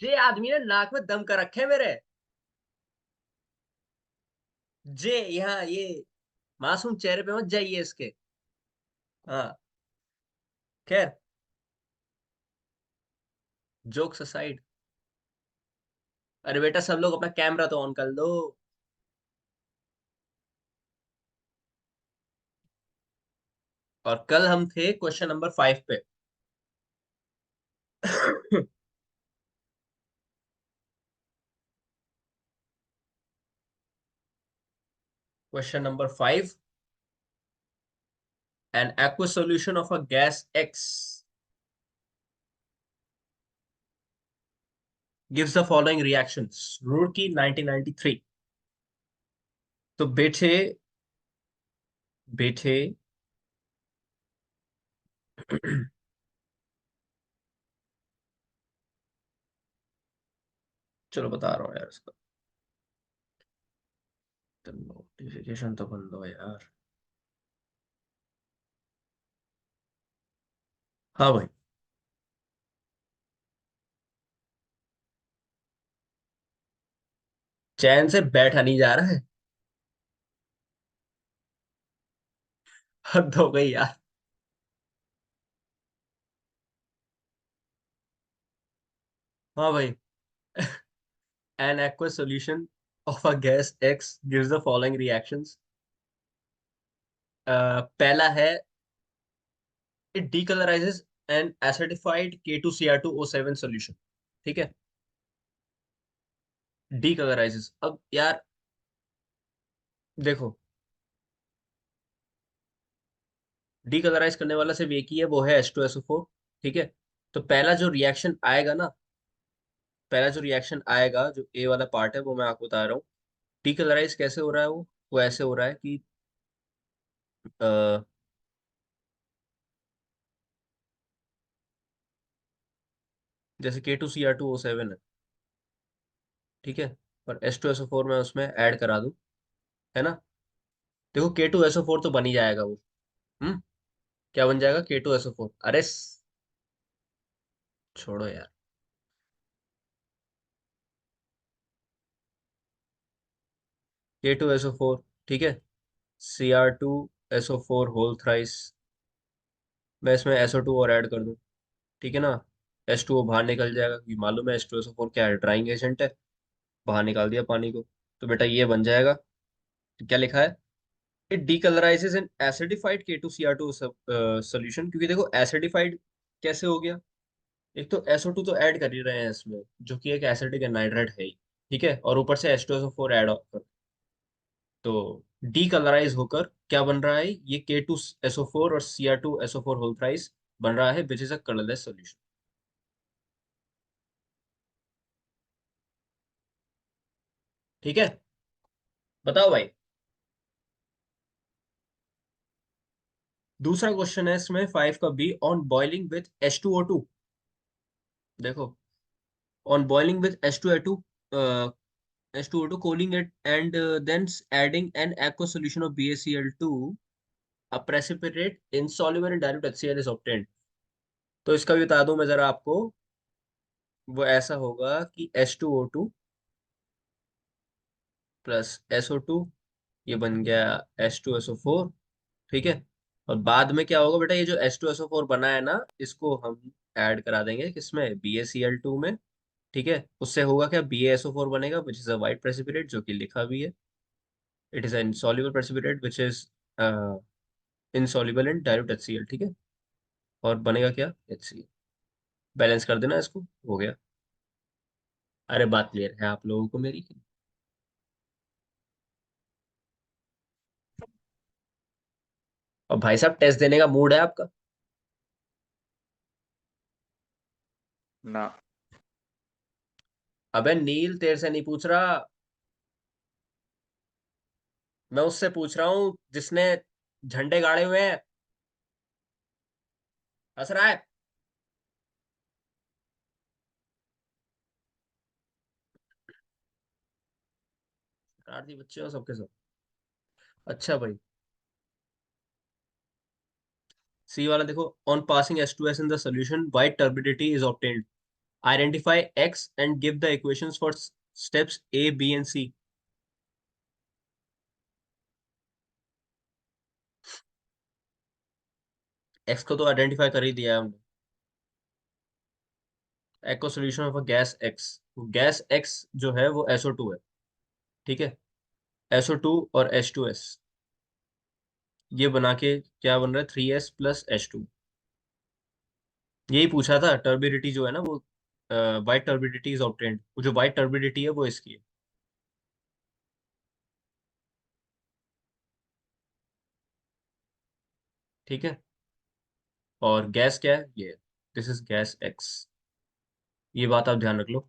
जे आदमी ने नाक में दम कर रखे है मेरे। जे यहाँ ये मासूम चेहरे पे मत जाइए इसके। हाँ। खैर, जोक्स असाइड। अरे बेटा, सब लोग अपना कैमरा तो ऑन कर लो। और कल हम थे क्वेश्चन नंबर 5 पे। Question number 5। An aqueous solution of a gas X gives the following reactions. Roorkee 1993। तो बेटे, बेटे, चलो बता रहा हूँ यार इसका। तो नोटिफिकेशन तो बंद हो यार। हाँ भाई। चैन से बैठा नहीं जा रहा है। हद हो गई यार। हाँ भाई। An aqueous solution of a gas X gives the following reactions। पहला है, it decolorizes an acidified K2Cr2O7 solution। ठीक है। डीकलराइजेस। अब यार देखो, डीकलराइज करने वाला सिर्फ एक ही है, वो है H2SO4। ठीक है। तो पहला जो रिएक्शन आएगा ना, पहला जो रिएक्शन आएगा, जो ए वाला पार्ट है, वो मैं आपको बता रहा हूँ। डीकलराइज कैसे हो रहा है वो ऐसे हो रहा है कि अ, जैसे K2Cr2O7 है। ठीक है। और H2SO4 मैं उसमें ऐड करा दूं, है ना। देखो K2SO4 तो बन ही जाएगा वो। हम्म। क्या बन जाएगा? K2SO4। अरे छोड़ो यार। K2SO4। ठीक है। Cr2SO4 whole thrice. मैं इसमें SO2 और ऐड कर दूं। ठीक है ना। H2O बाहर निकल जाएगा, क्योंकि मालूम है H2SO4 क्या है, ड्राइंग एजेंट है। बाहर निकाल दिया पानी को। तो बेटा ये बन जाएगा। तो क्या लिखा है? It decolourises in acidified K2Cr2 solution. क्योंकि देखो एसिडिफाइड कैसे हो गया? एक तो SO2 तो ऐड कर ही रहे हैं इसमें, जो कि एक एसिडिक एनहाइड्राइड है ही। ठीक है। और ऊपर से H2SO4 ऐड कर, तो डीकलराइज होकर क्या बन रहा है? ये K2SO4 और Cr2SO4 होल थ्राइस बन रहा है, विच इज अ कलरलेस सोल्यूशन। ठीक है। बताओ भाई। दूसरा क्वेश्चन है इसमें 5 का B, on boiling with H2O2। देखो, on boiling with H2O2 cooling it and then adding an aqueous solution of BaCl2, a precipitate insoluble in dilute HCl is obtained। तो इसका भी बता दूं मैं जरा आपको। वो ऐसा होगा कि H2O2 प्लस SO2, ये बन गया H2SO4। ठीक है। और बाद में क्या होगा बेटा, ये जो H2SO4 बना है ना, इसको हम ऐड करा देंगे किसमें? BaCl2 में। ठीक है। उससे होगा क्या? BaSO4 बनेगा, विच इज अ वाइट प्रेसिपिटेट, जो कि लिखा भी है। It is an insoluble precipitate which is insoluble in dilute HCl। ठीक है। और बनेगा क्या? HCl। बैलेंस कर देना इसको, हो गया। अरे बात क्लियर है आप लोगों को मेरी? और भाई साहब, टेस्ट देने का मूड है आपका? ना। अबे नील, तेरे से नहीं पूछ रहा। मैं उससे पूछ रहा हूँ जिसने झंडे गाड़े हुए हैं। हंस रहा है? शरारती बच्चे हो सबके सब। अच्छा भाई। सी वाला देखो, on passing H2S in the solution white turbidity is obtained. Identify X and give the equations for steps A B and C. X को तो आइडेंटिफाई कर ही दिया है हमने। Aqua solution of a gas X. Gas X जो है वो SO2 है। ठीक है। SO2 और H2S, ये बना के क्या बन रहा है, 3S+H2। यही पूछा था, टर्बिडिटी जो है ना वो, वाइट टर्बिडिटी इज ऑब्टेन्ड, जो वाइट टर्बिडिटी है वो इसकी है। ठीक है। और गैस क्या है ये, दिस इज गैस एक्स। ये बात आप ध्यान रख लो।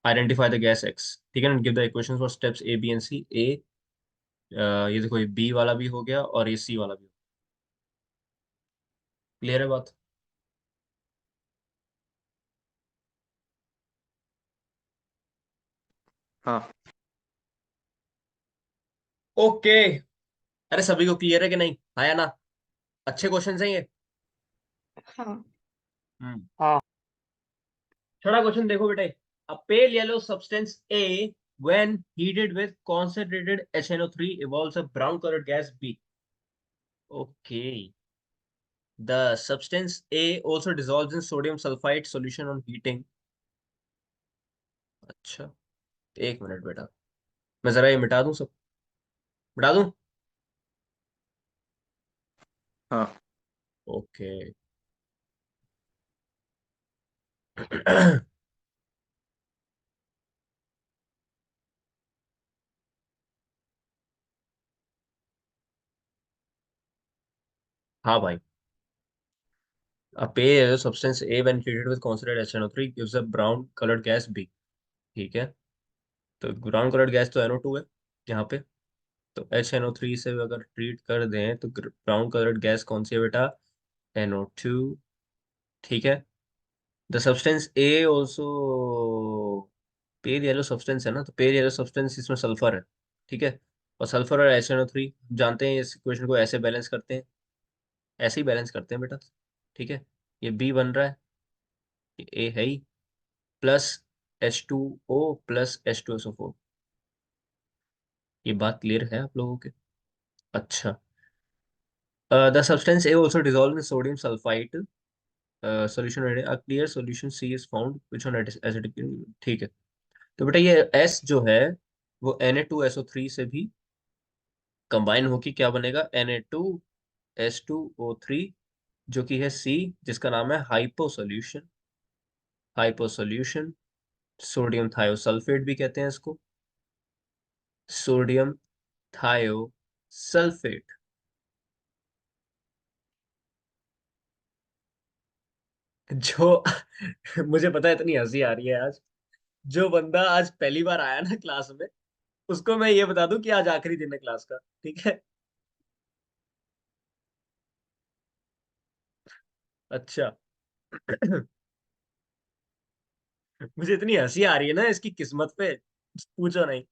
आइडेंटिफाई द गैस एक्स, ठीक है ना, give the equations for steps A B and C. A, ये देखो, ये बी वाला भी हो गया और ये सी वाला भी। क्लियर है बात? हाँ। ओके। अरे सभी को क्लियर है कि नहीं, आया ना? अच्छे क्वेश्चन है ये। हाँ। हम्म। हाँ। छठा क्वेश्चन देखो बेटे। A pale yellow substance A when heated with concentrated HNO3 evolves a brown colored gas B. Okay. The substance A also dissolves in sodium sulfite solution on heating. अच्छा, एक मिनट बेटा, मैं जरा ये मिटा दूं सब, मिटा दूं। हाँ। ओके। हाँ भाई। A pale substance A when heated with concentrated HNO3 gives a brown colored gas B. ठीक है। तो ब्राउन कलर्ड गैस तो NO2 है यहाँ पे। तो HNO3 से अगर ट्रीट कर दें तो ब्राउन कलर्ड गैस कौन सी है बेटा? NO2। ठीक है। The substance A also pail yellow substance है ना, तो पेल येलो सब्सटेंस इसमें सल्फर है। ठीक है। और सल्फर और HNO3 जानते हैं, इस इक्वेशन को ऐसे बैलेंस करते हैं, ऐसे ही बैलेंस करते हैं बेटा। ठीक है। ये बी बन रहा है, ये ए है ही, प्लस H2O प्लस H2SO4। ये बात क्लियर है आप लोगों के? अच्छा। The substance A also dissolve in sodium sulphide solution. A clear solution C is found which on acidic. ठीक है। तो बेटा ये एस जो है वो Na2SO3 से भी कंबाइन होके क्या बनेगा, Na2S2O3, जो कि है सी, जिसका नाम है hypo solution. Hypo solution. Sodium thiosulphate भी कहते हैं इसको, सोडियम थायोसल्फेट। जो मुझे पता है इतनी हंसी आ रही है आज, जो बंदा आज पहली बार आया ना क्लास में, उसको मैं ये बता दूं कि आज आखिरी दिन है क्लास का। ठीक है। अच्छा। मुझे इतनी हंसी आ रही है ना इसकी किस्मत पे, पूछो नहीं।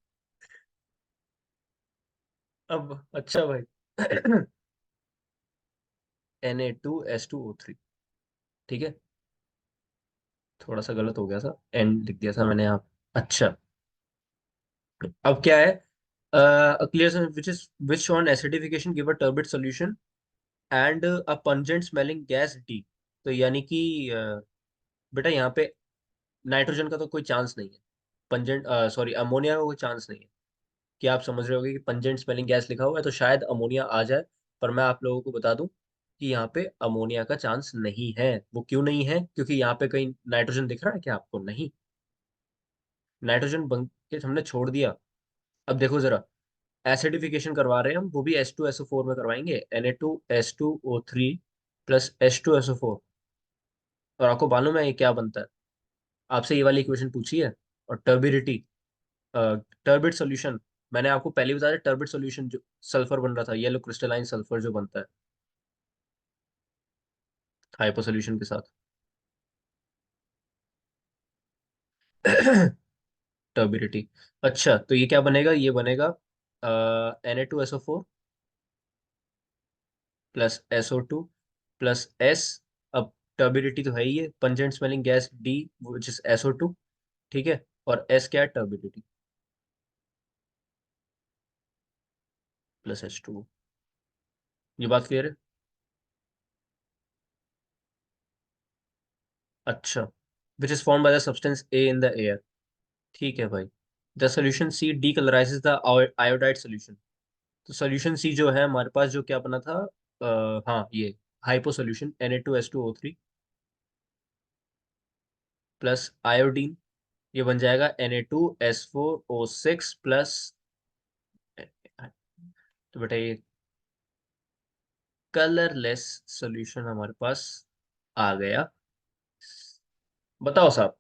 अब अच्छा भाई। Na2S2O3। ठीक है। थोड़ा सा गलत हो गया था, एन लिख दिया था मैंने यहाँ। अच्छा। अब क्या है, clear which is which on acidification give a turbid solution and a pungent smelling gas D. तो यानी कि बेटा यहाँ पे नाइट्रोजन का तो कोई चांस नहीं है, पंजेंट, सॉरी, अमोनिया का कोई चांस नहीं है। कि आप समझ रहे होगे कि पंजेंट स्मेलिंग गैस लिखा हुआ है तो शायद अमोनिया आ जाए, पर मैं आप लोगों को बता दूं कि यहाँ पे अमोनिया का चांस नहीं है। वो क्यों नहीं है? क्योंकि यहाँ पे कहीं नाइट्रोजन दिख रहा है क्या आपको? नहीं। नाइट्रोजन बन के हमने छोड़ दिया। अब देखो जरा, एसिडिफिकेशन करवा रहे हैं हम, वो भी H2SO4 में करवाएंगे, Na2S2O3 प्लस H2SO4। और आपको मालूम है ये क्या बनता है? आपसे ये वाली इक्वेशन पूछी है। और टर्बिडिटी, टर्बिड सॉल्यूशन, मैंने आपको पहले बताया टर्बिड सॉल्यूशन जो सल्फर बन रहा था, येलो क्रिस्टलाइन सल्फर जो बनता है हाइपो सॉल्यूशन के साथ। टर्बिडिटी। अच्छा, तो ये क्या बनेगा, ये बनेगा Na2SO4 plus SO2 plus S। अब टर्बिडिटी तो है ही है, pungent smelling gas D which is SO2। ठीक है, और एस क्या है, टर्बिडिटी प्लस H2O। ये बात क्लियर है? अच्छा, which is form by the substance A in the air. ठीक है भाई। The solution C decolourises the iodide solution. तो सोल्यूशन सी जो है हमारे पास, जो क्या बना था, हाँ ये hypo solution Na2H2O3 plus iodine, ये बन जाएगा Na2S4O6 प्लस। तो बेटा ये कलरलेस सॉल्यूशन हमारे पास आ गया। बताओ साहब।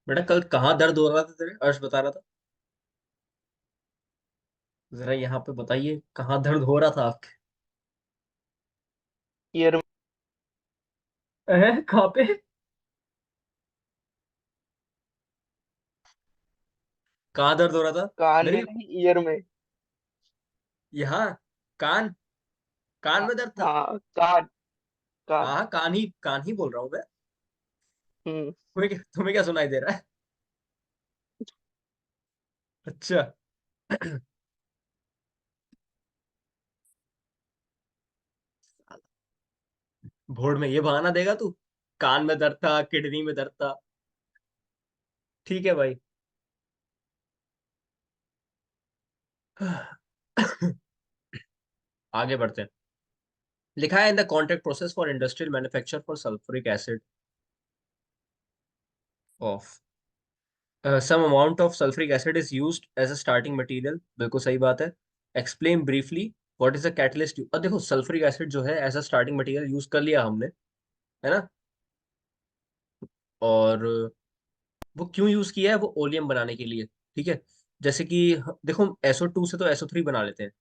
बेटा कल कहाँ दर्द हो रहा था तेरे, अर्श बता रहा था। जरा यहाँ पे बताइए कहाँ दर्द हो रहा था आपके। ईयर कहाँ पे? कहाँ दर्द हो रहा था? कान में मेरी नहीं, ईयर में। यहाँ कान, कान हाँ में दर्द था। हाँ, कान। हाँ कान। हाँ, कान ही बोल रहा हूँ मैं। हम्म। तुम्हें क्या सुनाई दे रहा है? अच्छा। भोर में ये बहाना देगा तू, कान में दर्द था, किडनी में दर्द था। ठीक है भाई। आगे बढ़ते हैं। लिखा है in the contract process for industrial manufacture for sulphuric acid of some amount of sulphuric acid is used as a starting material. बिल्कुल सही बात है। Explain briefly what is the catalyst. अब देखो सल्फ्यूरिक एसिड जो है as a starting material use कर लिया हमने, है ना। और वो क्यों यूज किया है, वो ओलियम बनाने के लिए। ठीक है। जैसे कि देखो SO2 से तो SO3 बना लेते हैं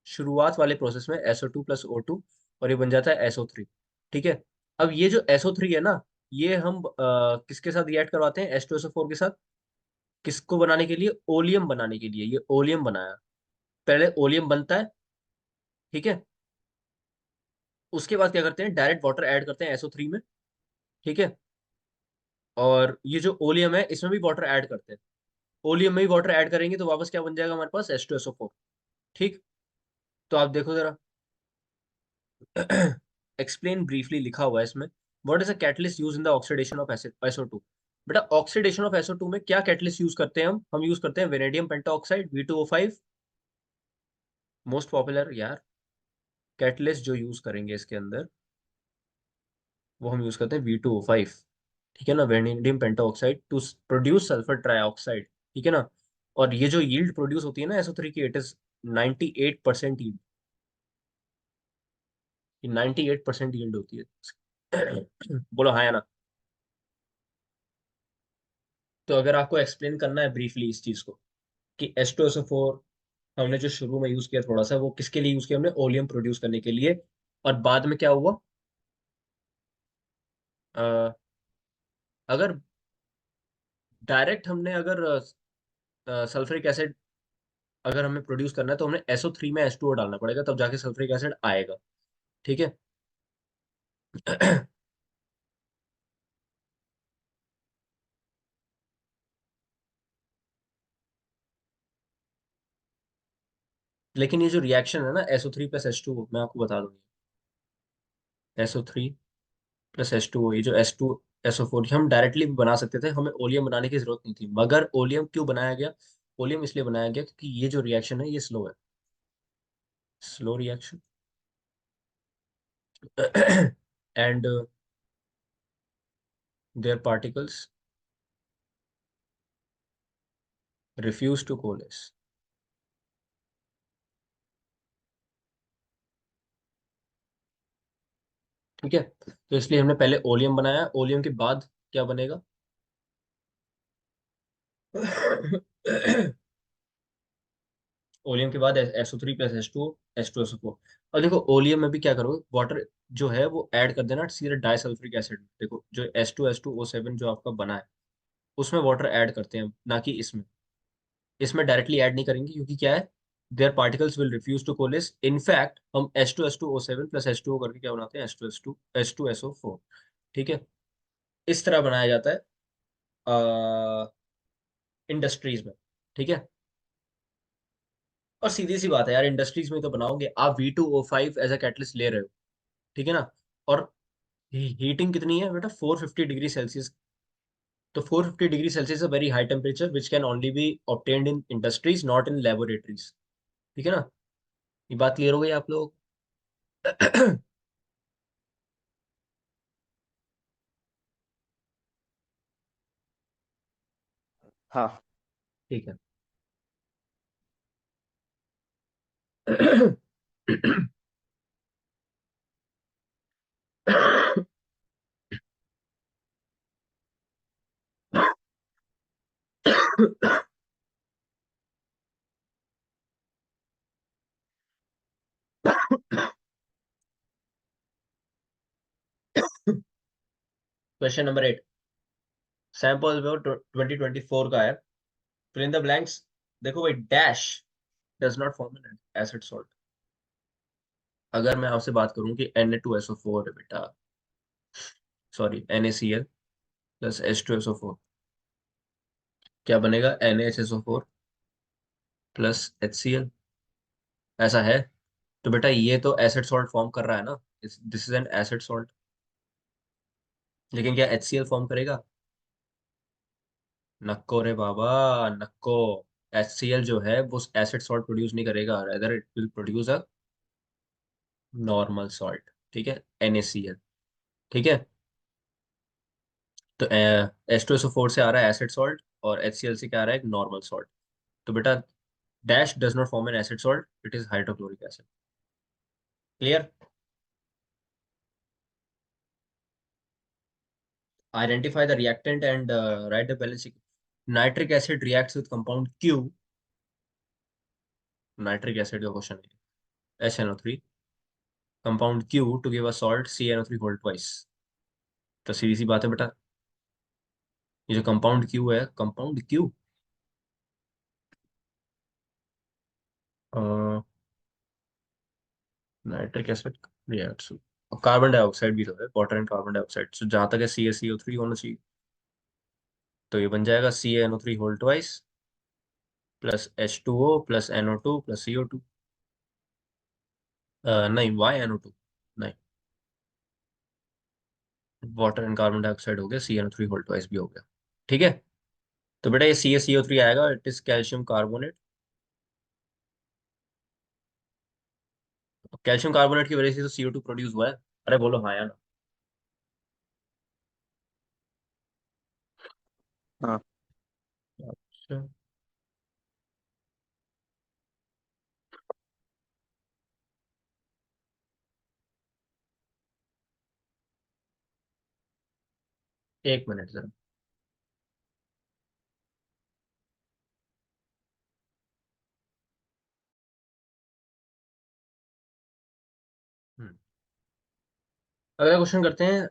शुरुआत वाले प्रोसेस में, SO2 + O2, और ये बन जाता है SO3। ठीक है। अब ये जो SO3 है ना, ये हम किसके साथ रिएक्ट करवाते हैं, H2SO4 के साथ। किसको बनाने के लिए, ओलियम बनाने के लिए। ये ओलियम बनाया, पहले ओलियम बनता है। ठीक है। उसके बाद क्या करते हैं, डायरेक्ट वाटर ऐड करते हैं SO3 में। ठीक है। और ये जो ओलियम है इसमें भी वाटर ऐड करते हैं। ओलियम में भी वाटर ऐड करेंगे तो वापस क्या बन जाएगा हमारे पास, H2SO4। ठीक। तो आप देखो जरा। एक्सप्लेन ब्रीफली लिखा हुआ है इसमें। What is a catalyst use in the oxidation of acid SO2। बेटा ऑक्सीडेशन ऑफ SO2 में क्या कैटलिस्ट यूज करते हैं हम यूज करते हैं vanadium pentoxide V2O5। Most popular यार कैटलिस्ट जो यूज करेंगे इसके अंदर, वो हम यूज करते हैं V2O5। ठीक है ना, vanadium pentoxide to produce sulphur trioxide. ठीक है ना। और ये जो यील्ड प्रोड्यूस होती है ना SO3 की, इट इज 98% यील्ड। ये 98% यील्ड होती है। बोलो हाँ या ना। तो अगर आपको एक्सप्लेन करना है ब्रीफली इस चीज को, कि H2SO4 हमने जो शुरू में यूज किया थोड़ा सा, वो किसके लिए यूज किया हमने, ओलियम प्रोड्यूस करने के लिए। और बाद में क्या हुआ, अ, अगर डायरेक्ट हमने अगर सल्फ्रिक एसिड अगर हमें प्रोड्यूस करना है तो हमें SO3 में H2O डालना पड़ेगा, तब जाके सल्फ्रिक एसिड आएगा। ठीक है। लेकिन ये जो रिएक्शन है ना SO3 + H2O, मैं आपको बता दूंगी। SO3 प्लस H2O, ये जो H2SO4 हम डायरेक्टली भी बना सकते थे, हमें ओलियम बनाने की जरूरत नहीं थी। मगर ओलियम क्यों बनाया गया? ओलियम इसलिए बनाया गया क्योंकि ये जो रिएक्शन है ये स्लो है, slow reaction. And their particles refuse to coalesce. ठीक है, तो इसलिए हमने पहले ओलियम बनाया, ओलियम के बाद क्या बनेगा? ओलियम के बाद SO3 प्लस H2SO4। और देखो ओलियम में भी क्या करोगे, वाटर जो है वो ऐड कर देना सीधे डाइसल्फ्रिक एसिड। देखो जो H2H2O7 जो आपका बना है उसमें वाटर ऐड करते हैं, ना कि इसमें। इसमें डायरेक्टली ऐड नहीं करेंगे क्योंकि क्या है, their particles will refuse to coalesce. In fact हम H2H2O7 प्लस H2O करके क्या बनाते हैं, H2SO4। ठीक है, इस तरह बनाया जाता है इंडस्ट्रीज में। ठीक है, और सीधी सी बात है यार, इंडस्ट्रीज में तो बनाओगे आप V2O5 एज अ कैटलिस्ट ले रहे हो। ठीक है ना, और हीटिंग कितनी है बेटा, 450 डिग्री सेल्सियस। तो 450 degree Celsius a very high temperature which can only B obtained in industries, not in laboratories. ठीक है ना, ये बात क्लियर हो गई आप लोग? हाँ। ठीक है। क्वेश्चन नंबर 8, सैंपल जो 2024 का है, फिल इन द ब्लैंक्स। देखो भाई, dash does not form an acid salt. अगर मैं आपसे बात करूं कि Na2SO4 है बेटा, सॉरी NaCl प्लस H2SO4, क्या बनेगा? NaHSO4 plus HCl। ऐसा है, तो बेटा ये तो एसिड सॉल्ट फॉर्म कर रहा है ना, this is an acid salt. लेकिन क्या HCl फॉर्म करेगा? नक्को रे बाबा, नक्को। HCl जो है वो एसिड सॉल्ट प्रोड्यूस नहीं करेगा, rather it will produce a normal salt. ठीक है, NaCl। ठीक है, तो H2SO4 से आ रहा है एसिड सॉल्ट, और HCl से क्या आ रहा है, एक नॉर्मल सॉल्ट। तो बेटा dash does not form an acid salt, it is hydrochloric acid. Clear? Identify the reactant and write the balance. Nitric acid reacts with compound Q। Nitric acid का question है, HNO3 compound Q to give a salt CnO3 whole twice. तो सीधी सी बात है बेटा, ये जो कंपाउंड Q है, compound Q nitric acid reacts, और कार्बन डाइऑक्साइड भी तो है, वाटर एंड कार्बन डाइऑक्साइड। सो जहां तक है CaCO3 होना चाहिए, तो ये बन जाएगा CaNO3 whole twice plus H2O plus NO2 plus CO2। नहीं, YNO2 नहीं, वाटर एंड कार्बन डाइऑक्साइड हो गया, CnO3 होल ट्वाइस भी हो गया। ठीक है, तो बेटा ये CaCO3 आएगा, it is calcium carbonate. Calcium carbonate की वजह से तो CO2 प्रोड्यूस हुआ है। अरे बोलो हाँ या ना? हाँ। अच्छा, एक मिनट जरा। हम्म, अगला क्वेश्चन करते हैं।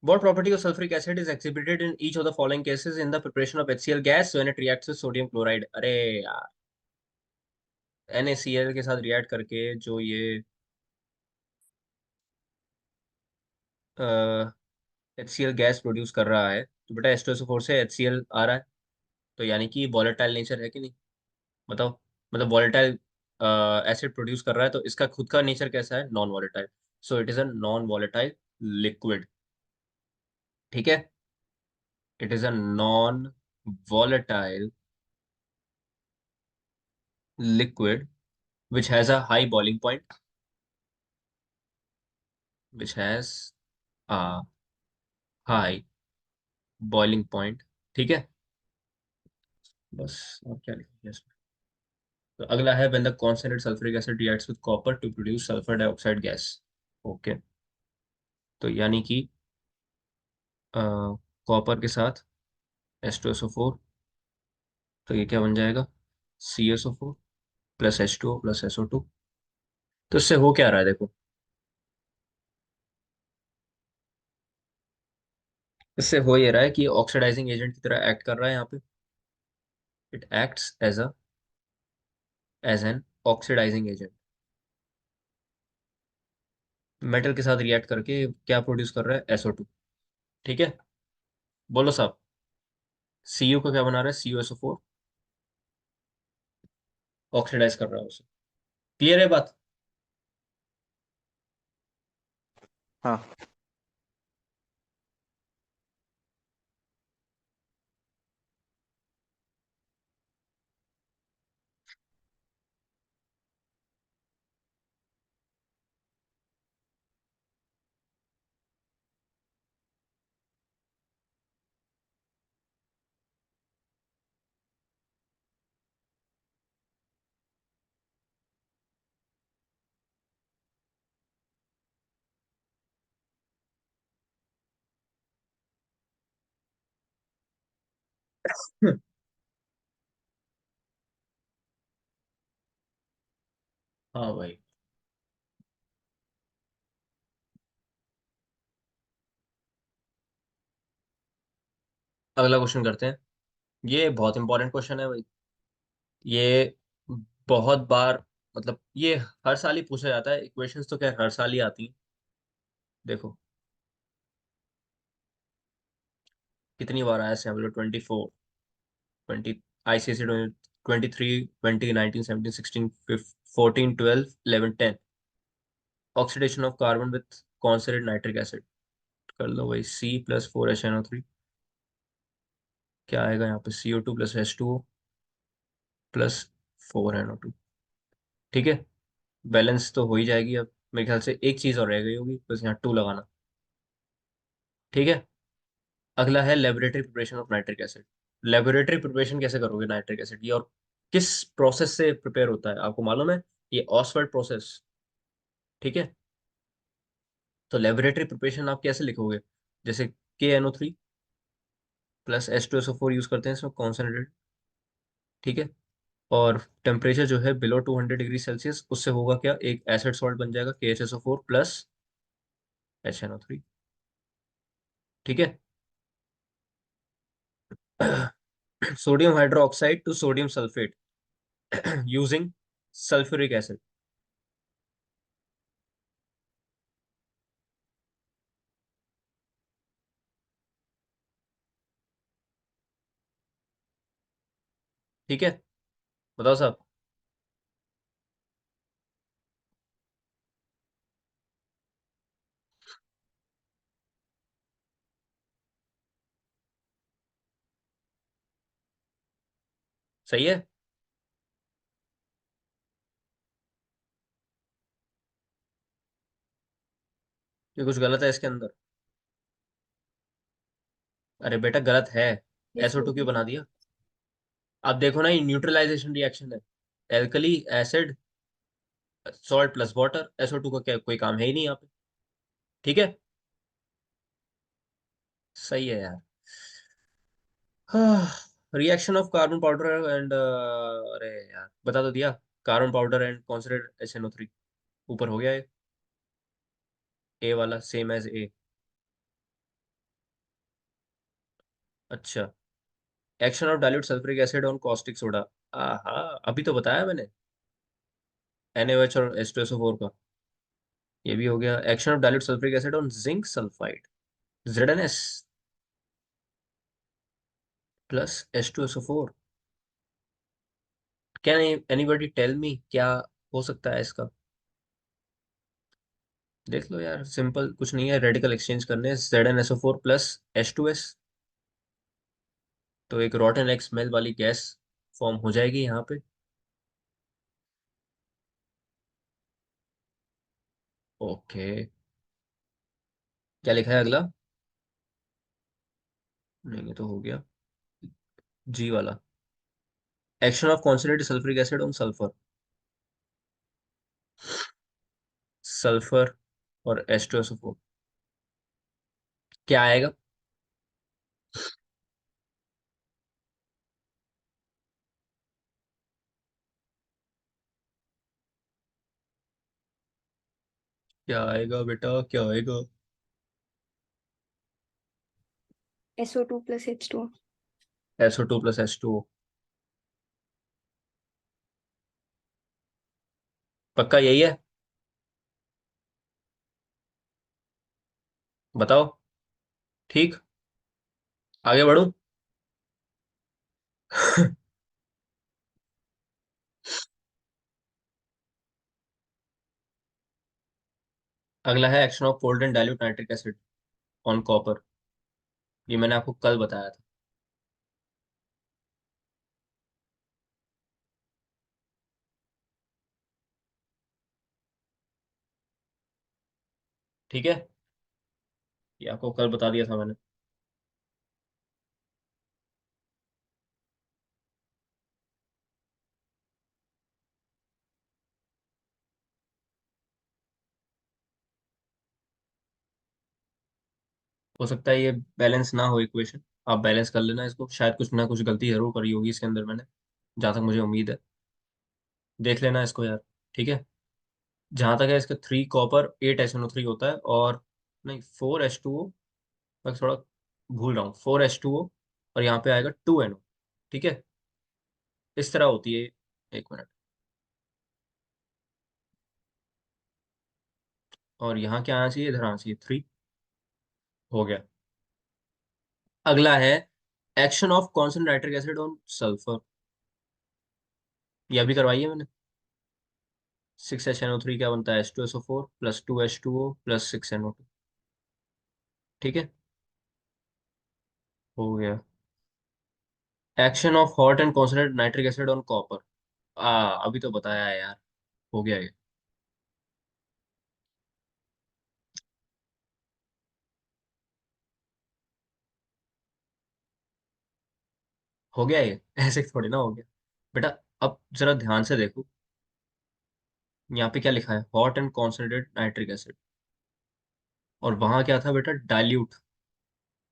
What property of sulfuric acid is exhibited in each of the following cases in the preparation of HCl gas when it reacts with sodium chloride? अरे यार, NaCl के साथ रिएक्ट करके जो ये HCl गैस प्रोड्यूस कर रहा है, तो बेटा H2SO4 से HCl आ रहा है, तो यानी कि वॉलेटाइल नेचर है कि नहीं? बताओ, मतलब वॉलेटाइल एसिड प्रोड्यूस कर रहा है, तो इसका खुद का नेचर कैसा है? Non volatile. So it is a non volatile liquid. ठीक है, it is a non volatile liquid which has a high boiling point, which has a high boiling point। ठीक है, बस। और क्या लिखेंगे इसमें? तो अगला है when the concentrated sulfuric acid reacts with copper to produce sulfur dioxide gas। Okay, तो यानी कि कॉपर के साथ H2SO4, तो ये क्या बन जाएगा? CSO4 plus H2O plus SO2। तो इससे हो क्या रहा है देखो, इससे हो ये रहा है कि ऑक्सीडाइजिंग एजेंट की तरह एक्ट कर रहा है यहाँ पे। It acts as an oxidising agent, metal के साथ रिएक्ट करके क्या प्रोड्यूस कर रहा है? SO2। ठीक है, बोलो साहब। Cu का क्या बना रहा है? CuSO4 ऑक्सीडाइज कर रहा है उसे। क्लियर है बात? हाँ। हाँ भाई, अगला क्वेश्चन करते हैं। ये बहुत इंपॉर्टेंट क्वेश्चन है भाई। ये बहुत बार, मतलब ये हर साल ही पूछा जाता है। इक्वेशंस तो खैर हर साल ही आती हैं। देखो कितनी बार आया से हम लोग, 24, 20, ICSE 23, 20, 19, 17, 16, 14, 12, 11, 10। Oxidation of carbon with concentrated nitric acid. कर लो भाई, C+4HNO3। क्या आएगा यहाँ पे? CO2 plus H2O plus 4NO2। ठीक है, बैलेंस तो हो ही जाएगी अब। मेरे ख्याल से एक चीज और रह गई होगी, बस यहाँ 2 लगाना। ठीक है, अगला है laboratory preparation of nitric acid. Laboratory preparation कैसे करोगे नाइट्रिक एसिड की, और किस प्रोसेस से प्रिपेयर होता है आपको मालूम है? ये ऑसवर्ड प्रोसेस। ठीक है, तो लेबोरेटरी प्रिपरेशन आप कैसे लिखोगे? जैसे KNO3 प्लस H2SO4 यूज करते हैं इसमें कॉन्सेंट्रेटेड। ठीक है, और टेम्परेचर जो है बिलो 200 डिग्री सेल्सियस, उससे होगा क्या? एक एसिड सॉल्ट बन जाएगा KHSO4 प्लस HNO3। ठीक है, sodium hydroxide to sodium sulphate using sulphuric acid. ठीक है, बताओ साहब। सही है? ये कुछ गलत है इसके अंदर? अरे बेटा गलत है। SO2 क्यों बना दिया? अब देखो ना, ये न्यूट्रलाइजेशन रिएक्शन है। Alkali acid, salt plus water, SO2 का क्या कोई काम है ही नहीं यहाँ पे। ठीक है, सही है यार। Reaction of carbon powder and, अरे यार बता तो दिया। Carbon powder and concentrated HNO3। ऊपर हो गया ये, ए वाला सेम एज ए। अच्छा, action of dilute sulphuric acid on caustic soda. आहा, अभी तो बताया मैंने, NaOH और H2SO4 का। ये भी हो गया। Action of dilute sulphuric acid on zinc sulphide, ZnS plus H2SO4। Can anybody tell me क्या हो सकता है इसका? देख लो यार, सिंपल कुछ नहीं है, रेडिकल एक्सचेंज करने, ZnSO4 प्लस H2S। तो एक रॉटन एक्स स्मेल वाली गैस फॉर्म हो जाएगी यहाँ पे। ओके, क्या लिखा है अगला? नहीं, ये तो हो गया। जी वाला, action of concentrated sulphuric acid on sulphur. Sulphur और H2SO4, क्या आएगा? क्या आएगा बेटा, क्या आएगा? SO2 plus H2O। SO2 plus H2O। पक्का यही है? बताओ। ठीक, आगे बढ़ूं? अगला है action of cold and dilute nitric acid on copper. ये मैंने आपको कल बताया था। ठीक है, ये आपको कल बता दिया था मैंने। हो सकता है ये बैलेंस ना हो इक्वेशन, आप बैलेंस कर लेना इसको, शायद कुछ ना कुछ गलती जरूर करी होगी इसके अंदर मैंने, जहां तक मुझे उम्मीद है। देख लेना इसको यार। ठीक है, जहां तक है इसका 3 कॉपर 8 SnO3 होता है, और नहीं 4H2O। मैं थोड़ा भूल रहा हूँ, 4H2O, और यहाँ पे आएगा 2NO। ठीक है, इस तरह होती है। एक मिनट, और यहाँ क्या आना चाहिए, इधर आना चाहिए 3। हो गया। अगला है action of consonant nitric acid on sulphur. ये अभी करवाइए मैंने। 6HNO3 क्या बनता है, H2SO4 plus 2H2O plus 6NO2। ठीक है, हो गया। Action of hot and concentrated nitric acid on copper. अभी तो बताया है यार। हो गया ये। हो गया ये ऐसे थोड़ी ना हो गया बेटा। अब जरा ध्यान से देखो, यहाँ पे क्या लिखा है, hot and concentrated nitric acid, और वहां क्या था बेटा, dilute,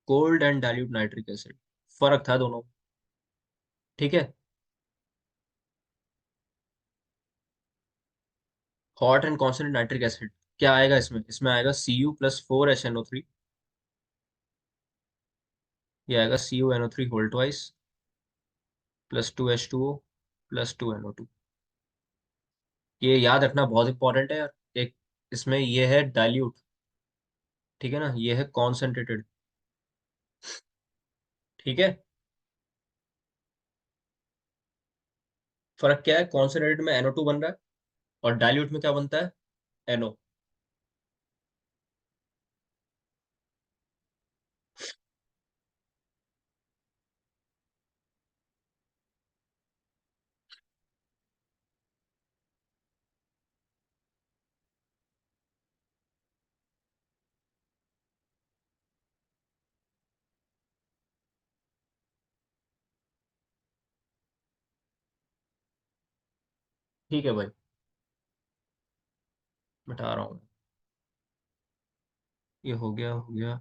cold and dilute nitric acid. फर्क था दोनों में। ठीक है, hot and concentrated nitric acid क्या आएगा इसमें, इसमें आएगा Cu+4HNO3। ये आएगा CuNO3 whole twice plus 2H2O plus 2NO2। ये याद रखना बहुत इंपॉर्टेंट है यार। एक, इसमें ये है डाइल्यूट, ठीक है ना, ये है कॉन्सेंट्रेटेड। ठीक है, फर्क क्या है, कॉन्सेंट्रेटेड में NO2 बन रहा है, और डाइल्यूट में क्या बनता है, NO। ठीक है भाई, बता रहा हूँ। ये हो गया, हो गया।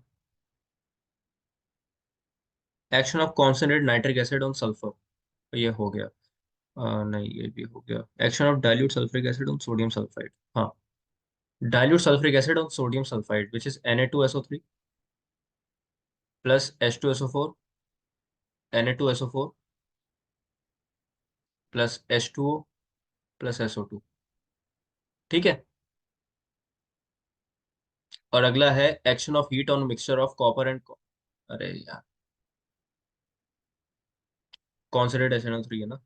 Action of concentrated nitric acid on sulphur, ये हो गया। नहीं, ये भी हो गया। Action of dilute sulphuric acid on sodium sulphide. हाँ, dilute sulphuric acid on sodium sulphide which is Na2SO3 plus H2SO4 Na2SO4 plus H2O plus SO2। ठीक है, और अगला है action of heat on mixture of copper and, अरे यार, concentrate HNO3 है ना।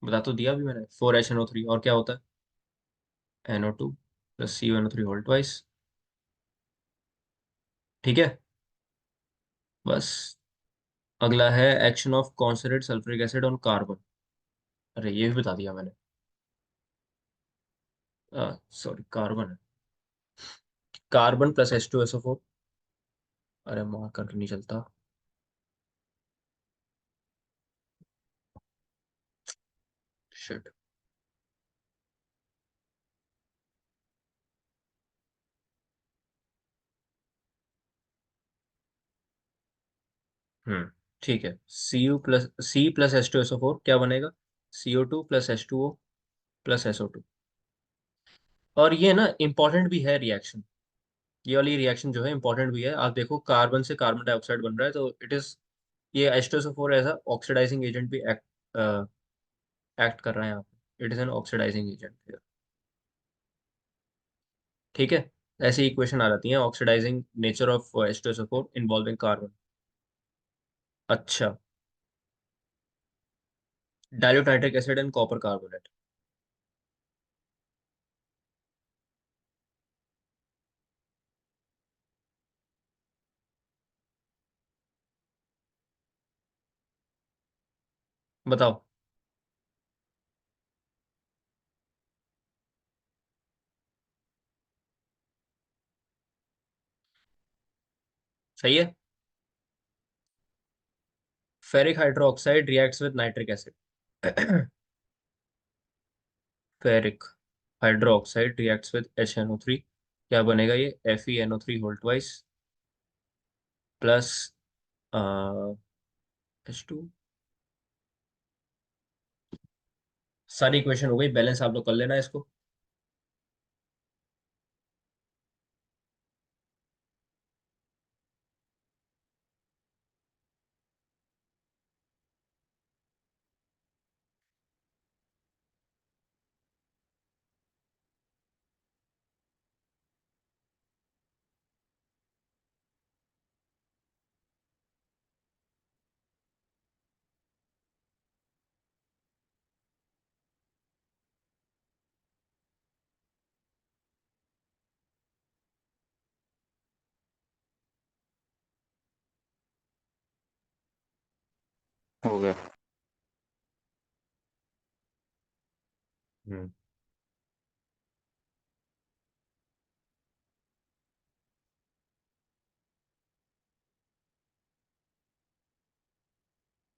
बता तो दिया अभी मैंने, 4HNO3, और क्या होता है, NO2 plus CuNO3 whole twice. ठीक है, बस। अगला है action of concentrate sulphuric acid on carbon. अरे ये भी बता दिया मैंने, सॉरी कार्बन है, कार्बन प्लस H2SO4। अरे मार्कर नहीं चलता। शिट। ठीक है, C+H2SO4 क्या बनेगा, CO2 plus H2O plus SO2। और ये ना इंपॉर्टेंट भी है रिएक्शन, ये वाली रिएक्शन जो है इंपॉर्टेंट भी है। आप देखो कार्बन से कार्बन डाइऑक्साइड बन रहा है, तो इट इज, ये H2SO4 एज ऑक्सीडाइजिंग एजेंट भी एक्ट कर रहा है यहाँ पे, it is an oxidising agent. ठीक है, ऐसी इक्वेशन आ जाती है, oxidising nature of H2SO4 involving carbon. अच्छा, dilute nitric acid and copper carbonate. बताओ। सही है, ferric hydroxide reacts with nitric acid. Ferric hydroxide reacts with HNO3, क्या बनेगा ये, FeNO3 whole twice plus H2। सारी इक्वेशन हो गई, बैलेंस आप लोग कर लेना इसको। हो गया। हम्म।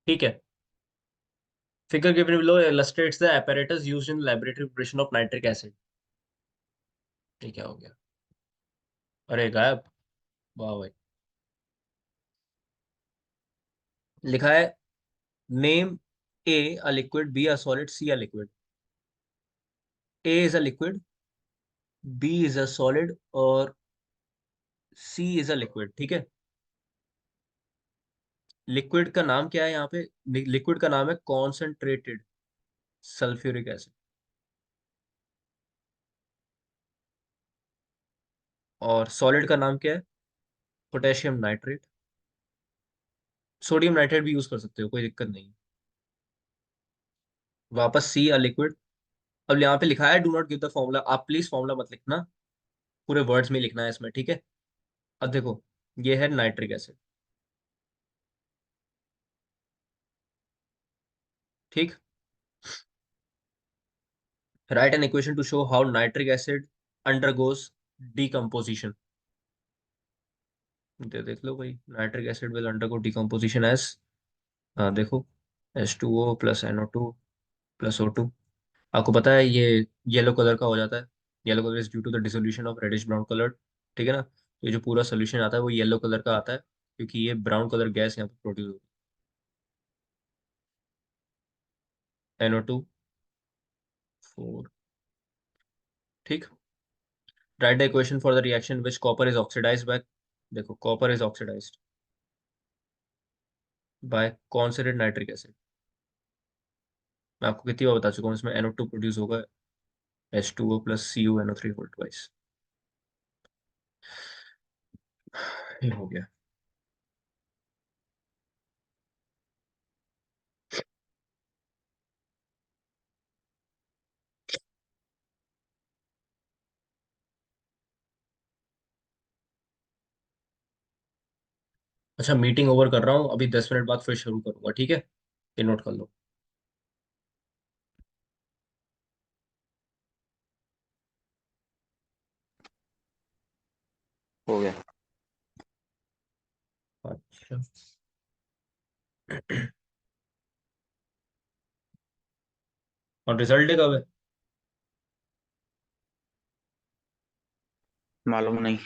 ठीक है, figure given below illustrates the apparatus used in laboratory preparation of nitric acid। ठीक है, हो गया। अरे गायब, वाह भाई। लिखा है, name A a liquid, B a solid, C a liquid। A is a liquid, B is a solid और C is a liquid। ठीक है, लिक्विड का नाम क्या है यहाँ पे, लिक्विड का नाम है कॉन्सेंट्रेटेड सल्फ्यूरिक एसिड, और सॉलिड का नाम क्या है, पोटेशियम नाइट्रेट। सोडियम नाइट्रेट भी यूज कर सकते हो, कोई दिक्कत नहीं। वापस सी अ लिक्विड। अब यहाँ पे लिखा है do not give the formula, आप प्लीज फॉर्मूला मत लिखना, पूरे वर्ड्स में लिखना है इसमें, ठीक है। अब देखो, ये है नाइट्रिक एसिड। ठीक, write an equation to show how nitric acid undergoes decomposition. देख लो भाई, nitric acid will undergo decomposition as, देखो, H2O plus NO2 plus O2। आपको पता है ये येलो कलर का हो जाता है, yellow colour is due to the dissolution of reddish brown colour. ठीक है ना, तो ये जो पूरा सोल्यूशन आता है वो येलो कलर का आता है, क्योंकि ये ब्राउन कलर गैस यहाँ पे प्रोड्यूस होती है, NO2 4। ठीक, write the equation for the reaction which copper is oxidised by, देखो copper is oxidised by concentrated nitric acid. मैं आपको कितनी बार बता चुका हूँ, इसमें NO2 प्रोड्यूस होगा, H2O plus CuNO3 whole twice. ये हो गया। अच्छा, मीटिंग ओवर कर रहा हूँ अभी, 10 मिनट बाद फिर शुरू करूंगा, ठीक है? ये नोट कर लो। हो गया। अच्छा। और रिजल्ट डे कब है? मालूम नहीं।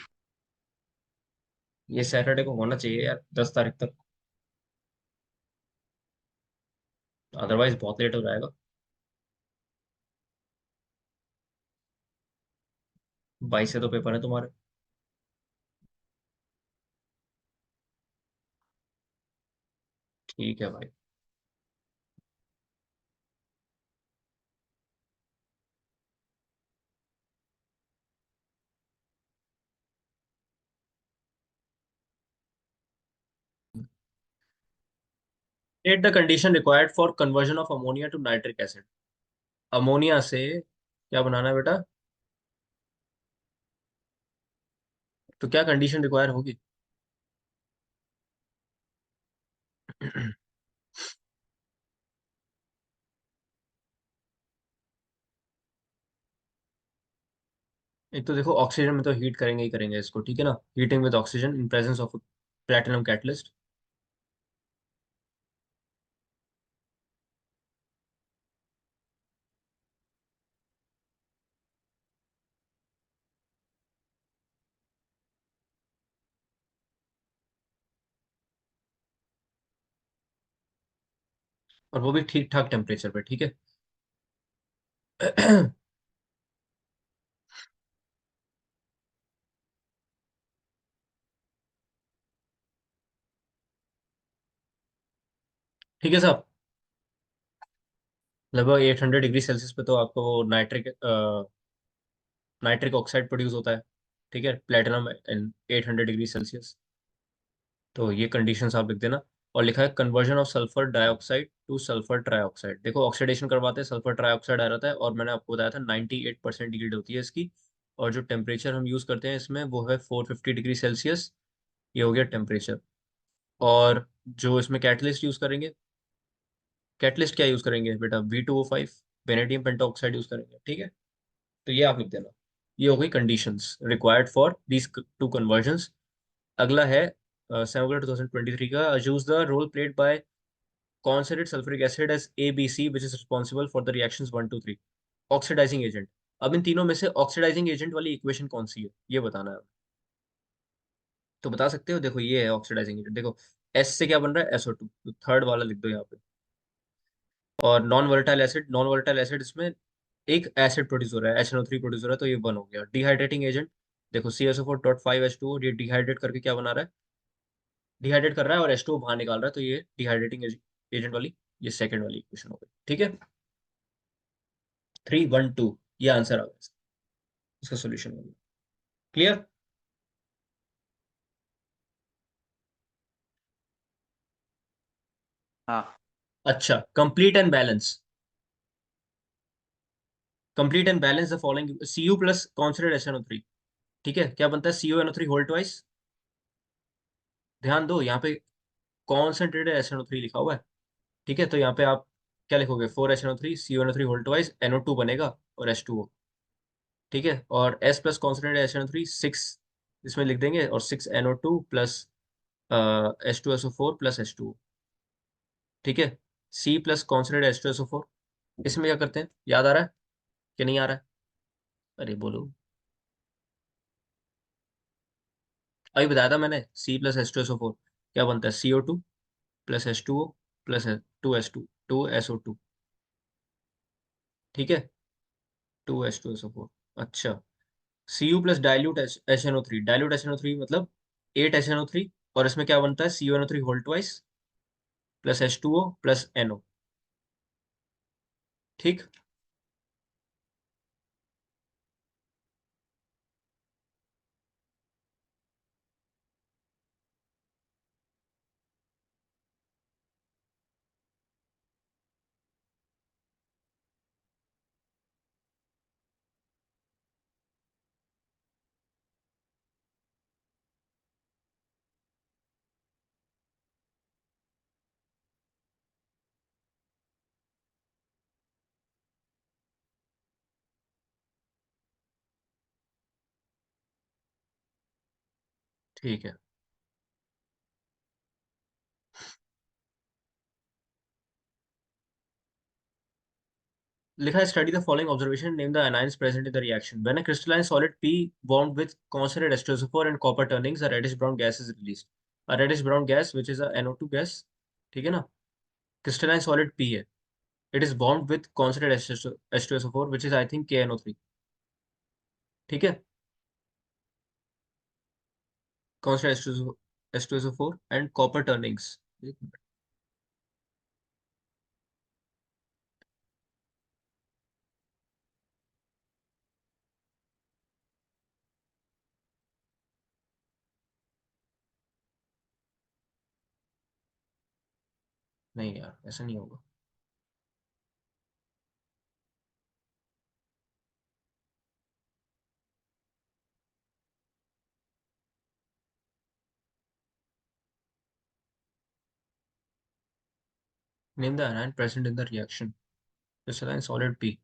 ये सैटरडे को होना चाहिए यार, 10 तारीख तक। अदरवाइज बहुत लेट हो जाएगा। 22 से तो पेपर है तुम्हारे। ठीक है भाई। State the condition required for conversion of ammonia to nitric acid. Ammonia से क्या बनाना है बेटा? तो क्या कंडीशन रिक्वायर होगी? एक तो देखो, ऑक्सीजन में तो हीट करेंगे ही करेंगे इसको, ठीक है ना? Heating with oxygen in presence of platinum catalyst. और वो भी ठीक ठाक टेम्परेचर पे, ठीक है? ठीक है साहब। लगभग 800 डिग्री सेल्सियस पे तो आपको वो नाइट्रिक ऑक्साइड प्रोड्यूस होता है, ठीक है? प्लेटिनम इन 800 डिग्री सेल्सियस। तो ये कंडीशंस आप लिख देना। और लिखा है conversion of sulphur dioxide two sulphur trioxide. देखो, ऑक्सीडेशन करवाते हैं, सल्फर ट्राइऑक्साइड आ जाता है, और मैंने आपको बताया था 98% यील्ड होती है इसकी। और जो टेम्परेचर हम यूज करते हैं इसमें वो है 450 डिग्री सेल्सियस। ये हो गया टेम्परेचर। और जो इसमें कैटलिस्ट यूज करेंगे, कैटलिस्ट क्या यूज करेंगे बेटा? V2O5 वेनेडियम पेंटोक्साइड यूज करेंगे, ठीक है? तो ये आप लिख देना। ये हो गई conditions required for these two conversions. अगला है 7/2023 का, use the role played by concentrate sulfuric acid as ABC which is responsible for the reactions 1 to 3। Oxidising agent. अब इन तीनों में से ऑक्सीडाइजिंग एजेंट वाली इक्वेशन कौन सी है, ये बताना है। तो बता सकते हो, देखो ये है ऑक्सीडाइजिंग एजेंट, देखो। एस से क्या बन रहा है? SO2, तो थर्ड वाला लिख दो यहाँ पे। और नॉन वोलेटाइल एसिड इसमें एक एसिड प्रोड्यूस हो रहा है, HNO3 प्रोड्यूस हो रहा है, तो ये वन हो गया। डिहाइड्रेटिंग एजेंट, देखो CSO4.5H2O, ये डिहाइड्रेट करके क्या बना रहा है? डिहाइड्रेट कर रहा है और H2O बाहर निकाल रहा है, तो ये डिहाइड्रेटिंग एजेंट वाली, ये सेकंड वाली इक्वेशन हो गई, ठीक है? 312, ये आंसर आ गया इसका सोल्यूशन होगा। क्लियर? हाँ। अच्छा, complete and balance the following Cu plus concentrate SnO3। ठीक है, क्या बनता है? CuNO3 whole twice. ध्यान दो, यहाँ पे कॉन्सेंट्रेटेड SnO3 लिखा हुआ है, ठीक है? तो यहाँ पे आप क्या लिखोगे? 4 SnO3 CuNO3 whole twice, NO2 बनेगा और H2O, ठीक है? और S प्लस कॉन्सेंट्रेटेड SnO3 6 इसमें लिख देंगे, और 6 NO2 plus H2SO4 plus H2O, ठीक है? C प्लस कॉन्सेंट्रेटेड H2SO4, इसमें क्या करते हैं, याद आ रहा है कि नहीं आ रहा है? अरे बोलो। अभी बताया था मैंने, C प्लस H2SO4 क्या बनता है? CO2 plus H2O plus 2 SO2। ठीक है? 2 H2SO4। अच्छा, Cu plus dilute HNO3, dilute HNO3 मतलब 8 HNO3, और इसमें क्या बनता है? CuNO3 whole twice plus H2O plus NO, ठीक? ठीक है। लिखा है study the following observation, name the anions present in the reaction. When a crystalline solid P bound with concentrated H2SO4 and copper turnings, a reddish brown gas is released. A reddish brown gas which is a NO2 gas, ठीक है ना, crystalline solid P है, it is bond with concentrated H2SO4 which is I think KNO3, ठीक है, concentrated H2SO4 and copper turnings। नहीं यार ऐसा नहीं होगा। Name the anion present in the reaction, crystalline solid P।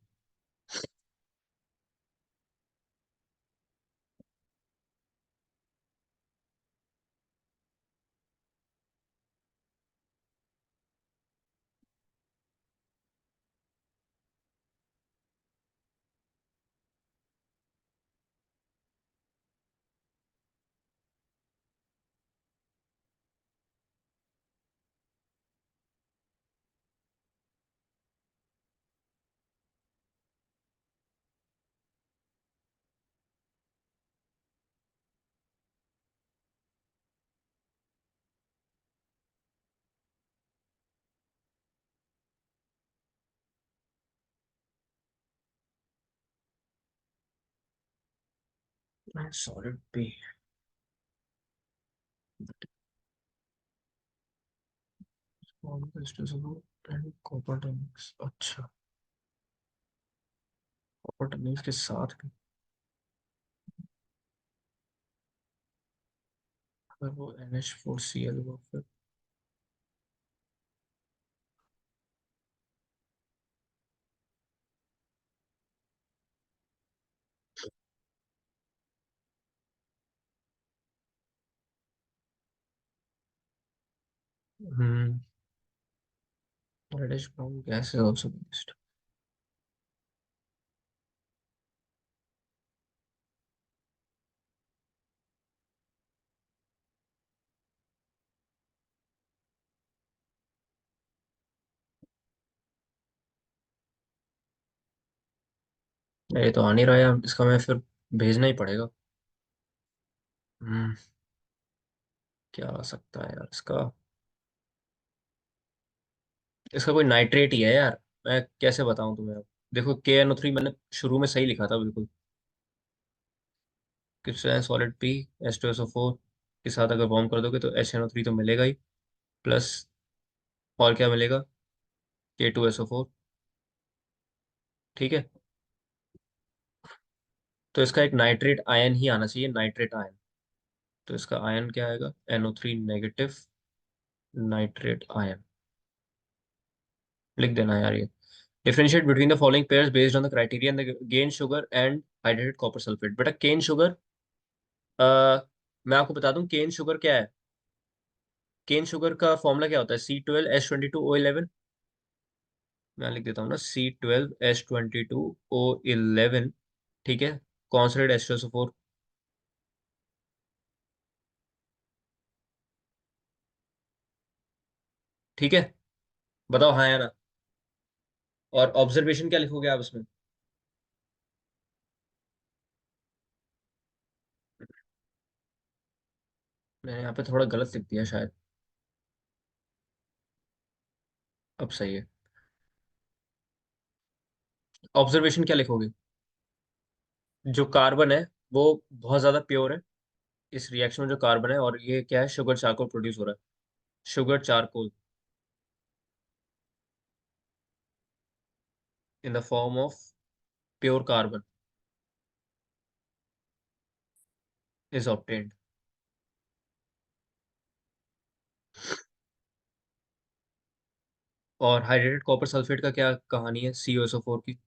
Solid P, and copper turnings, अच्छा copper turnings के साथ अगर वो NH4Cl हुआ फिर। Hmm, reddish brown gas is also based. ये तो आ नहीं रहा है, इसका मैं फिर भेजना ही पड़ेगा। हम्म, क्या आ सकता है यार इसका। इसका कोई नाइट्रेट ही है यार, मैं कैसे बताऊं तुम्हें अब। देखो KNO3 मैंने शुरू में सही लिखा था बिल्कुल, क्रिस्टलाइन सॉलिड P H2SO4 के साथ अगर बॉम्ब कर दोगे तो HNO3 तो मिलेगा ही, प्लस और क्या मिलेगा, K2SO4, ठीक है। तो इसका एक नाइट्रेट आयन ही आना चाहिए, नाइट्रेट आयन। तो इसका आयन क्या आएगा, NO3 नेगेटिव नाइट्रेट आयन। लिख देना यार ये। Differentiate between the following pairs based on the criteria the gain sugar and hydrated copper sulphate. बेटा केन शुगर, मैं आपको बता दूं केन शुगर क्या है। केन शुगर का फॉर्मूला क्या होता है, C12H22O11। मैं लिख देता हूँ ना, C12H22O11, ठीक है, कॉन्सनट्रेट H2SO4, ठीक है। बताओ हाँ या ना। और ऑब्जर्वेशन क्या लिखोगे आप इसमें। मैंने यहाँ पे थोड़ा गलत लिख दिया शायद, अब सही है। ऑब्जर्वेशन क्या लिखोगे, जो कार्बन है वो बहुत ज्यादा प्योर है, इस रिएक्शन में जो कार्बन है, और ये क्या है, शुगर चारकोल प्रोड्यूस हो रहा है, sugar charcoal in the form of pure carbon is obtained. और हाइड्रेटेड कॉपर सल्फेट का क्या कहानी है, CuSO4 की,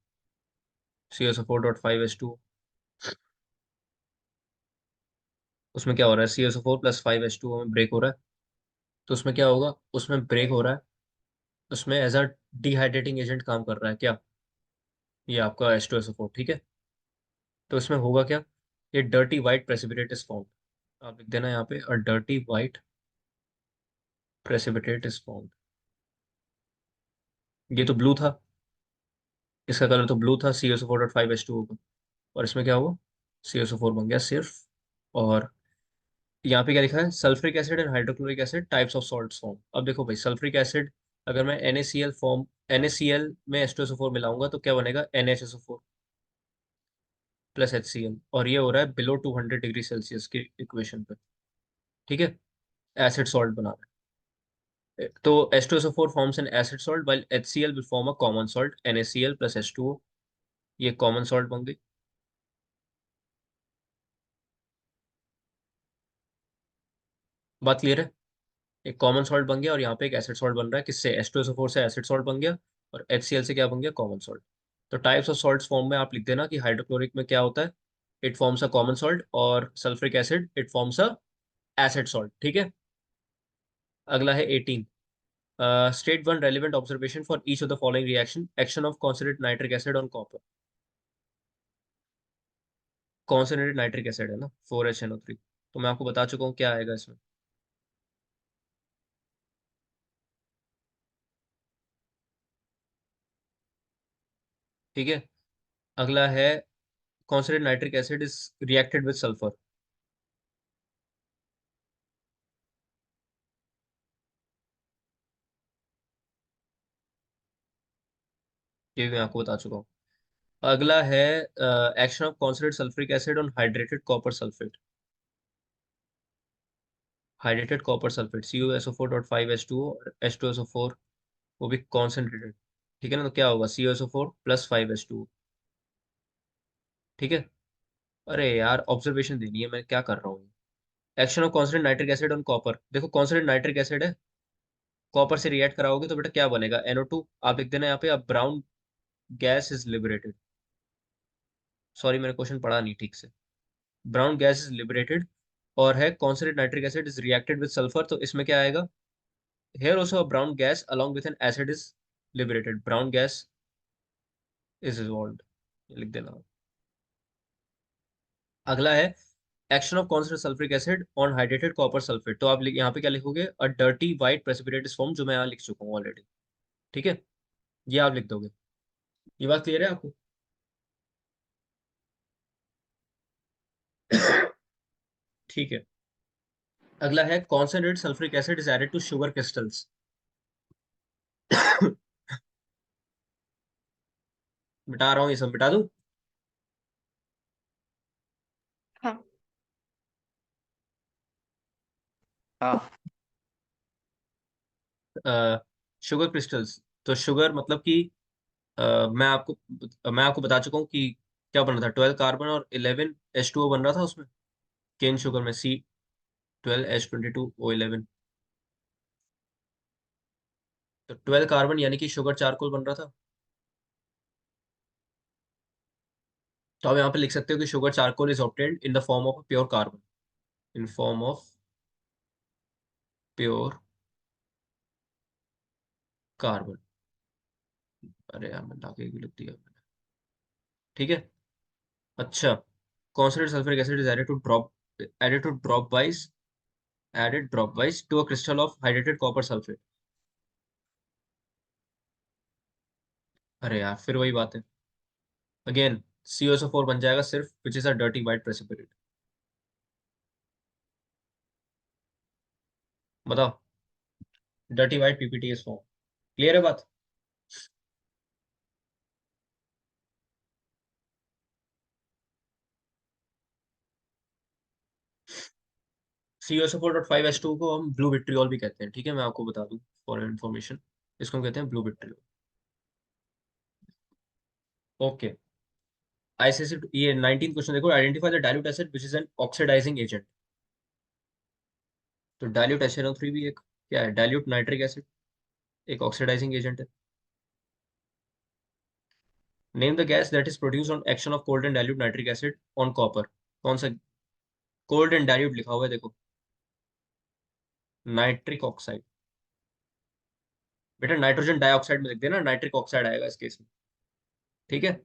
CuSO4.5H2O। उसमें क्या हो रहा है, CSO4 प्लस 5H2O में ब्रेक हो रहा है। तो उसमें क्या होगा, उसमें ब्रेक हो रहा है, उसमें एज अ डिहाइड्रेटिंग एजेंट काम कर रहा है क्या, ये आपका H2SO4, ठीक है। तो इसमें होगा क्या, ये dirty white precipitate is form. आप लिख देना यहाँ पे, अ dirty white precipitate is form. ये तो ब्लू था, इसका कलर तो ब्लू था, CSO4.5H2O का। और इसमें क्या हुआ, CSO4 बन गया सिर्फ। और यहाँ पे क्या लिखा है, sulphuric acid and hydrochloric acid types of salts form. अब देखो भाई, सल्फ्रिक एसिड, अगर मैं NaCl फॉर्म, NaCl में H2SO4 मिलाऊंगा तो क्या बनेगा, NHSO4 प्लस HCl। और ये हो रहा है बिलो 200 डिग्री सेल्सियस की इक्वेशन पे, ठीक है, एसिड सॉल्ट बना रहा है। तो H2SO4 forms an acid salt while HCl will form a common salt, NaCl plus H2O। ये कॉमन सॉल्ट बन गई। बात क्लियर है, एक कॉमन सॉल्ट बन गया और यहाँ पे एक एसिड सॉल्ट बन रहा है, किससे, H2SO4 से एसिड सॉल्ट बन गया, और HCl से क्या बन गया, कॉमन सॉल्ट। तो टाइप्स ऑफ सॉल्ट्स फॉर्म में आप लिख देना कि हाइड्रोक्लोरिक में क्या होता है, it forms a common salt, और sulphuric acid it forms a acid salt, ठीक है। अगला है 18, state one relevant observation for each of the following reaction, action of concentrated nitric acid on copper. Concentrated nitric acid है ना, 4HNO3, तो मैं आपको बता चुका हूँ क्या आएगा इसमें। ठीक है, अगला है concentrated nitric acid is reacted with sulphur. ये भी मैं आपको बता चुका हूँ। अगला है action of concentrated sulphuric acid on hydrated copper sulphate. Hydrated copper sulphate, CuSO4.5H2O और H2SO4, वो भी कॉन्सेंट्रेटेड, ठीक है ना। तो क्या होगा, CuSO4 प्लस 5H2O, ठीक है। अरे यार, ऑब्जर्वेशन देनी है, मैं क्या कर रहा हूँ। Action of concentrated nitric acid on copper, देखो कॉन्सनट्रेटेड नाइट्रिक एसिड है, कॉपर से रिएक्ट कराओगे तो बेटा क्या बनेगा, NO2। आप लिख देना यहाँ पे, अब brown gas is liberated. Sorry, मैंने क्वेश्चन पढ़ा नहीं ठीक से। ब्राउन गैस इज लिबरेटेड, और है concentrated nitric acid is reacted with sulphur, तो इसमें क्या आएगा, here also a brown gas along with an acid is liberated, brown gas is evolved, ये लिख देना। अगला है action of concentrated sulphuric acid on hydrated copper sulphate, तो आप यहाँ पे क्या लिखोगे, अ dirty white precipitate is form, जो मैं यहाँ लिख चुका हूँ ऑलरेडी, ठीक है, ये आप लिख दोगे। ये बात क्लियर है आपको। ठीक है, अगला है concentrated sulphuric acid is added to sugar crystals. मिटा रहा हूँ, ये सब मिटा दूं। हाँ। हाँ। शुगर क्रिस्टल्स, तो शुगर मतलब कि मैं आपको बता चुका हूँ कि क्या बन रहा था, 12 कार्बन और 11H2O बन रहा था उसमें, केन शुगर में, C12H22O11। तो 12 कार्बन यानी कि शुगर चारकोल बन रहा था। तो आप यहाँ पे लिख सकते हो कि sugar charcoal is obtained in the form of pure carbon, in form of pure carbon. अरे यार, मैं लाके भी लिख दिया मैंने, ठीक है। अच्छा, concentrated sulfuric acid is added drop wise to a crystal of hydrated copper sulfate। अरे यार, फिर वही बात है, अगेन COSO4 बन जाएगा सिर्फ, which is a dirty white precipitate. बताओ, dirty white PPT is form, clear है बात। COSO4.5H2 को हम ब्लू विट्रियोल भी कहते हैं, ठीक है, मैं आपको बता दूं फॉर इन्फॉर्मेशन, इसको हम कहते हैं ब्लू विट्रियोल। ओके, ICC, ये 19 क्वेश्चन देखो, identify the dilute acid which is an oxidising agent. तो डाइल्यूट HNO3 भी एक क्या है, डाइल्यूट नाइट्रिक एसिड, एक ऑक्सीडाइजिंग एजेंट है। Name the gas that is produced on action of cold and dilute nitric acid on copper. कौन सा, cold and dilute लिखा हुआ है देखो, नाइट्रिक ऑक्साइड। बेटा नाइट्रोजन डाइऑक्साइड में लिख देना, नाइट्रिक ऑक्साइड आएगा इस केस में। ठीक है।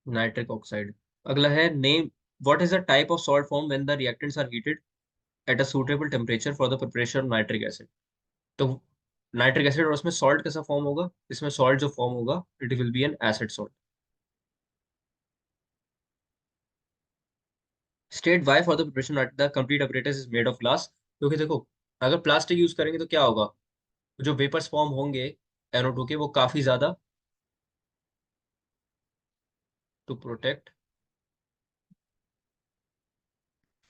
Nitric oxide. अगला है name, what is the type of salt form when the reactants are heated at a suitable temperature for the preparation of nitric acid. तो नाइट्रिक एसिड और उसमें सॉल्ट कैसा फॉर्म होगा, इसमें सॉल्ट जो फॉर्म होगा it will be an acid salt. State why for the preparation the complete apparatus is made of glass. क्योंकि देखो, अगर प्लास्टिक यूज करेंगे तो क्या होगा, जो वेपर्स फॉर्म होंगे NO2 के, वो काफी ज्यादा, to protect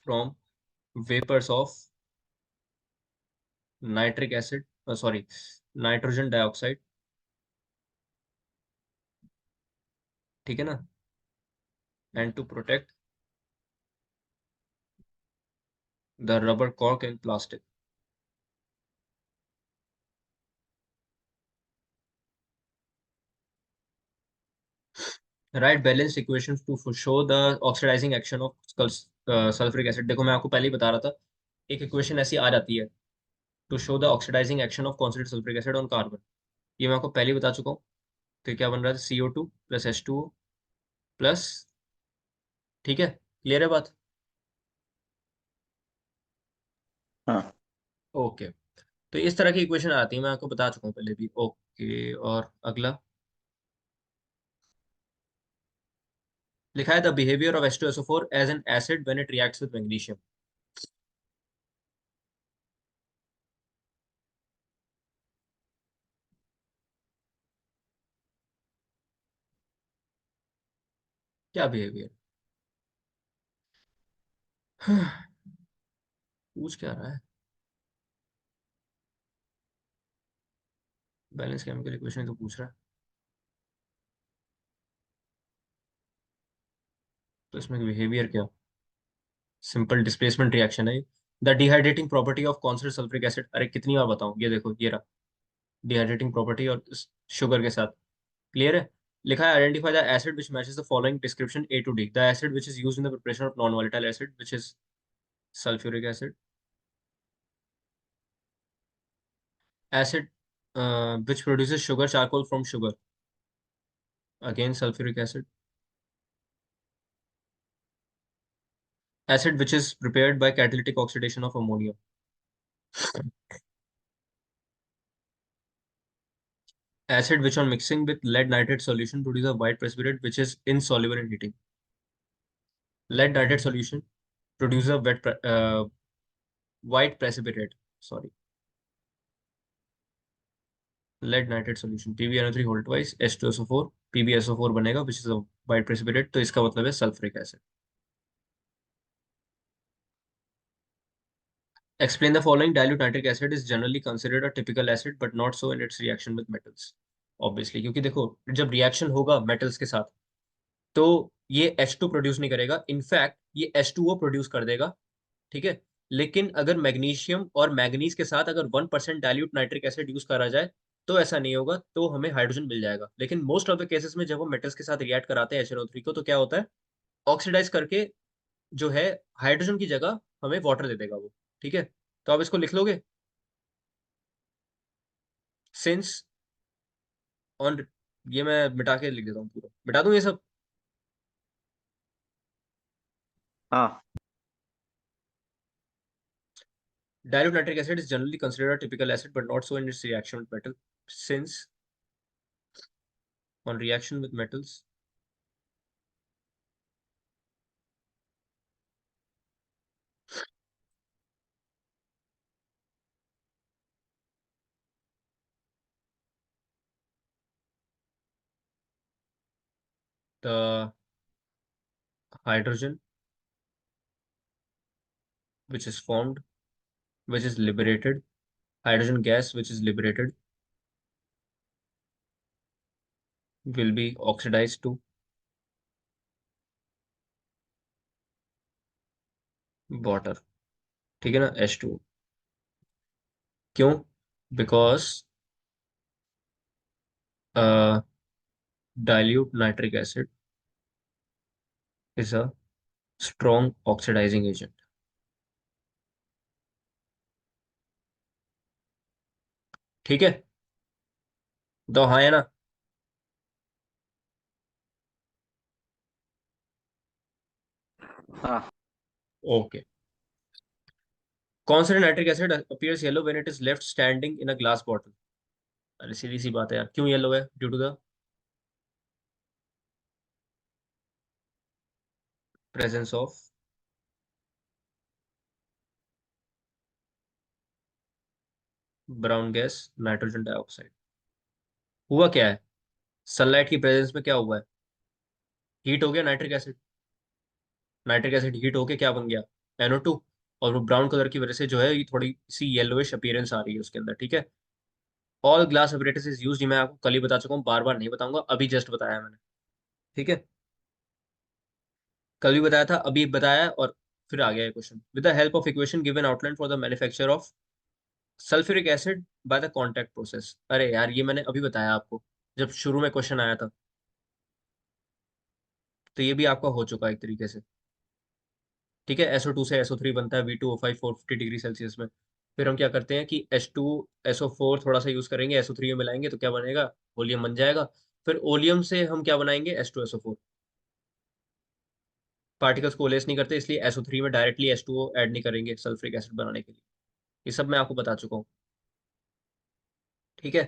from vapours of nitric acid, sorry, nitrogen dioxide. ठीक है ना, and to protect the rubber cork and plastic. Write balance equation to show the oxidising action of sulphuric acid. देखो मैं आपको पहले ही बता रहा था, एक इक्वेशन ऐसी आ जाती है to show the oxidising action of concentrated sulphuric acid on carbon. ये मैं आपको पहले ही बता चुका हूँ। तो क्या बन रहा है, CO2 प्लस H2O प्लस। ठीक है, क्लियर है बात। हाँ। ओके, तो इस तरह की इक्वेशन आती है, मैं आपको बता चुका हूँ पहले भी। ओके, और अगला लिखा है the behaviour of H2SO4 as an acid when it reacts with magnesium. क्या बिहेवियर, पूछ क्या रहा है, बैलेंस केमिकल इक्वेशन तो पूछ रहा है, तो इसमें बिहेवियर क्या, सिंपल डिस्प्लेसमेंट रिएक्शन है। The dehydrating property of concentrated sulphuric acid, अरे कितनी बार बताऊं, ये देखो ये रहा डिहाइड्रेटिंग प्रॉपर्टी और शुगर के साथ। क्लियर है। लिखा है identify the acid which matches the following description A to D। The acid which is used in the preparation of non volatile acid which is sulphuric acid. Acid which produces sugar charcoal from sugar, again sulphuric acid. Acid which is prepared by catalytic oxidation of ammonia. Acid which on mixing with lead nitrate solution produce a white precipitate which is insoluble in heating. Lead nitrate solution produce a white precipitate. Sorry, lead nitrate solution PbNO3 whole twice H2SO4 PbSO4 बनेगा which is a white precipitate। तो इसका मतलब है sulphuric acid. Explain the following: dilute nitric acid is generally considered a typical acid but not so in its reaction with metals। Obviously क्योंकि देखो, जब reaction होगा metals के साथ तो ये H2 प्रोड्यूस नहीं करेगा, इनफैक्ट ये H2O प्रोड्यूस कर देगा। ठीक है। लेकिन अगर मैग्नीशियम और मैग्नीज के साथ अगर 1% डाइल्यूट नाइट्रिक एसिड यूज करा जाए तो ऐसा नहीं होगा, तो हमें हाइड्रोजन मिल जाएगा। लेकिन मोस्ट ऑफ द केसेस में जब हम मेटल्स के साथ रिएक्ट कराते हैं HNO3 को, तो क्या होता है, ऑक्सीडाइज करके जो है हाइड्रोजन की जगह हमें वाटर दे देगा वो। ठीक है, तो आप इसको लिख लोगे, सिंस ऑन, ये मैं मिटा के लिख देता हूँ, पूरा मिटा दूं ये सब। हाँ। Dilute nitric acid is generally considered a typical acid but not so in its reaction with metal, since on reaction with metals the hydrogen which is formed, which is liberated, hydrogen gas which is liberated will be oxidized to water। ठीक है ना, H2। क्यों, because dilute nitric acid is a strong oxidising agent. ठीक है, तो हाँ है ना। हाँ। ओके। कौन सा nitric acid appears yellow when it is left standing in a glass bottle? अरे सीधी सी बात है यार, क्यों येलो है? Due to the presence of brown gas, nitrogen dioxide. हुआ क्या है, सनलाइट की प्रेजेंस में क्या हुआ है? हीट हो गया nitric acid. Nitric acid heat होके क्या बन गया? NO2। और वो ब्राउन कलर की वजह से जो है ये थोड़ी सी येलोइश अपीयरेंस आ रही है उसके अंदर। ठीक है। All glass apparatus is used, मैं आपको कल ही बता चुका हूँ, बार बार नहीं बताऊंगा, अभी जस्ट बताया मैंने। ठीक है, कल भी बताया था, अभी बताया है, और फिर आ गया है question. With the help of equation given outline for the manufacture of sulphuric acid by the contact process. अरे यार ये मैंने अभी बताया आपको, जब शुरू में क्वेश्चन आया था। तो ये भी आपका हो चुका है एक तरीके से। ठीक है, SO2 से SO3 बनता है, V2O5 450 डिग्री सेल्सियस में। फिर हम क्या करते हैं कि H2SO4 थोड़ा सा यूज करेंगे, SO3 में मिलाएंगे तो क्या बनेगा? ओलियम बन जाएगा। फिर ओलियम से हम क्या बनाएंगे? H2SO4। पार्टिकल्स को ओलेस नहीं करते, इसलिए SO3 में डायरेक्टली H2O ऐड नहीं करेंगे सल्फ्रिक एसिड बनाने के लिए। ये सब मैं आपको बता चुका हूँ। ठीक है।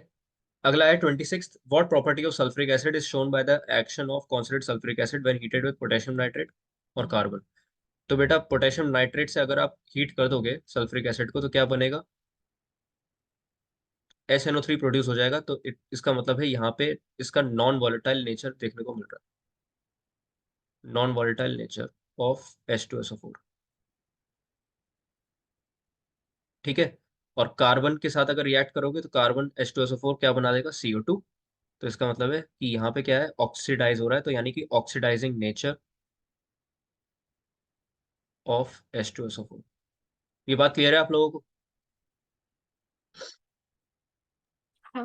अगला है 26th, what property of sulphuric acid is shown by the action of concentrate sulphuric acid when heated with potassium nitrate और कार्बन? तो बेटा पोटेशियम नाइट्रेट से अगर आप हीट कर दोगे सल्फ्रिक एसिड को तो क्या बनेगा? SNO3 प्रोड्यूस हो जाएगा। तो इसका मतलब है यहाँ पे इसका नॉन वॉलेटाइल नेचर देखने को मिल रहा है, non volatile nature of H2SO4। ठीक है। और कार्बन के साथ अगर रिएक्ट करोगे तो कार्बन H2SO4 क्या बना देगा? CO2। तो इसका मतलब है कि यहाँ पे क्या है, ऑक्सीडाइज हो रहा है, तो यानी कि ऑक्सीडाइजिंग नेचर ऑफ H2SO4। ये बात क्लियर है आप लोगों को? हाँ।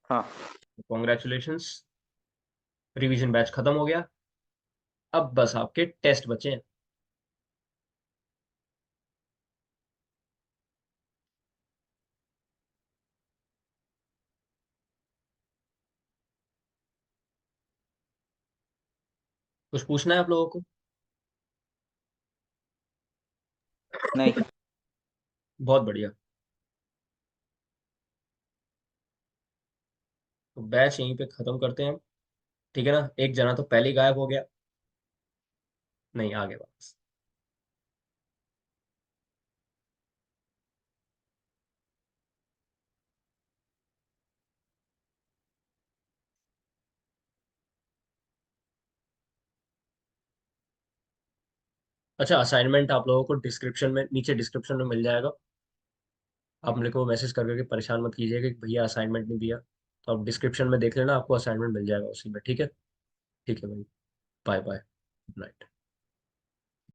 हाँ। कॉन्ग्रेचुलेशंस, रिवीजन बैच खत्म हो गया। अब बस आपके टेस्ट बचे हैं। कुछ पूछना है आप लोगों को? नहीं। बहुत बढ़िया। तो बैच यहीं पे खत्म करते हैं। ठीक है ना, एक जना तो पहले ही गायब हो गया। नहीं, आगे वापस। अच्छा, असाइनमेंट आप लोगों को डिस्क्रिप्शन में, नीचे डिस्क्रिप्शन में मिल जाएगा। आप मेरे को मैसेज कर करके परेशान मत कीजिएगा कि भैया असाइनमेंट नहीं दिया। तो आप डिस्क्रिप्शन में देख लेना, आपको असाइनमेंट मिल जाएगा उसी में। ठीक है। ठीक है भाई, बाय बाय, गुड नाइट।